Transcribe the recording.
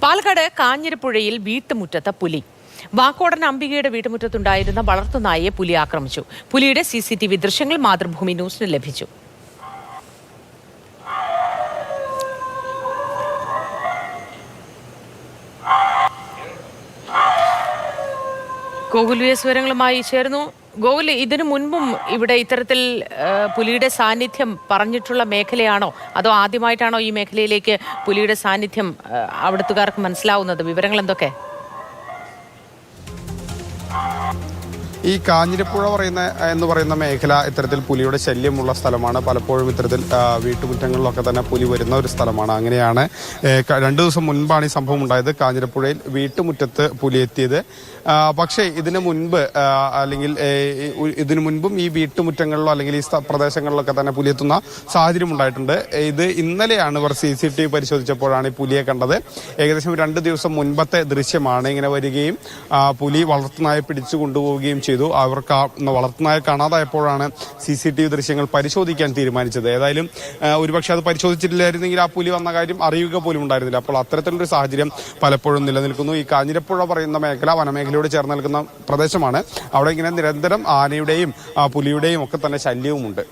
പാലക്കാട് കാഞ്ഞിരപ്പുഴയിൽ വീട്ടുമുറ്റത്ത് പുലി. വാക്കോടൻ അംബികയുടെ വീട്ടുമുറ്റത്തുണ്ടായിരുന്ന വളർത്തുനായയെ പുലി ആക്രമിച്ചു. പുലിയുടെ CCTV ദൃശ്യങ്ങൾ മാതൃഭൂമി ന്യൂസിന് ലഭിച്ചു. ഗോകുൽ വിവരങ്ങളുമായി ചേർന്നു. ഗോകുൽ, ഇതിനു മുൻപും ഇവിടെ ഇത്തരത്തിൽ പുലിയുടെ സാന്നിധ്യം പറഞ്ഞിട്ടുള്ള മേഖലയാണോ, അതോ ആദ്യമായിട്ടാണോ ഈ മേഖലയിലേക്ക് പുലിയുടെ സാന്നിധ്യം അവിടുത്തുകാർക്ക് മനസ്സിലാവുന്നത്? വിവരങ്ങൾ എന്തൊക്കെ? ഈ കാഞ്ഞിരപ്പുഴ എന്ന് പറയുന്ന മേഖല ഇത്തരത്തിൽ പുലിയുടെ ശല്യമുള്ള സ്ഥലമാണ്. പലപ്പോഴും ഇത്തരത്തിൽ വീട്ടുമുറ്റങ്ങളിലൊക്കെ തന്നെ പുലി വരുന്ന ഒരു സ്ഥലമാണ്. അങ്ങനെയാണ് 2 ദിവസം മുൻപാണ് ഈ സംഭവം ഉണ്ടായത്. കാഞ്ഞിരപ്പുഴയിൽ വീട്ടുമുറ്റത്ത് പുലി എത്തിയത്. പക്ഷേ ഇതിനു മുൻപും ഈ വീട്ടുമുറ്റങ്ങളിലോ അല്ലെങ്കിൽ ഈ പ്രദേശങ്ങളിലൊക്കെ തന്നെ പുലി എത്തുന്ന സാഹചര്യം ഉണ്ടായിട്ടുണ്ട്. ഇത് ഇന്നലെയാണ് ഇവർ CCTV പരിശോധിച്ചപ്പോഴാണ് ഈ പുലിയെ കണ്ടത്. ഏകദേശം 2 ദിവസം മുൻപത്തെ ദൃശ്യമാണ്. ഇങ്ങനെ വരികയും പുലി വളർത്തുനായെ പിടിച്ചു കൊണ്ടുപോവുകയും ചെയ്തു. അവർക്ക് വളർത്തുനായ കാണാതായപ്പോഴാണ് CCTV ദൃശ്യങ്ങൾ പരിശോധിക്കാൻ തീരുമാനിച്ചത്. ഏതായാലും ഒരുപക്ഷെ അത് പരിശോധിച്ചിട്ടില്ലായിരുന്നെങ്കിൽ ആ പുലി വന്ന കാര്യം അറിയുക പോലും ഉണ്ടായിരുന്നില്ല. അപ്പോൾ അത്തരത്തിലൊരു സാഹചര്യം പലപ്പോഴും നിലനിൽക്കുന്നു. ഈ കാഞ്ഞിരപ്പുഴ പറയുന്ന മേഖല വനമേഖലയോട് ചേർന്ന് നിൽക്കുന്ന പ്രദേശമാണ്. അവിടെ ഇങ്ങനെ നിരന്തരം ആനയുടെയും പുലിയുടെയും ഒക്കെ തന്നെ ശല്യവുമുണ്ട്.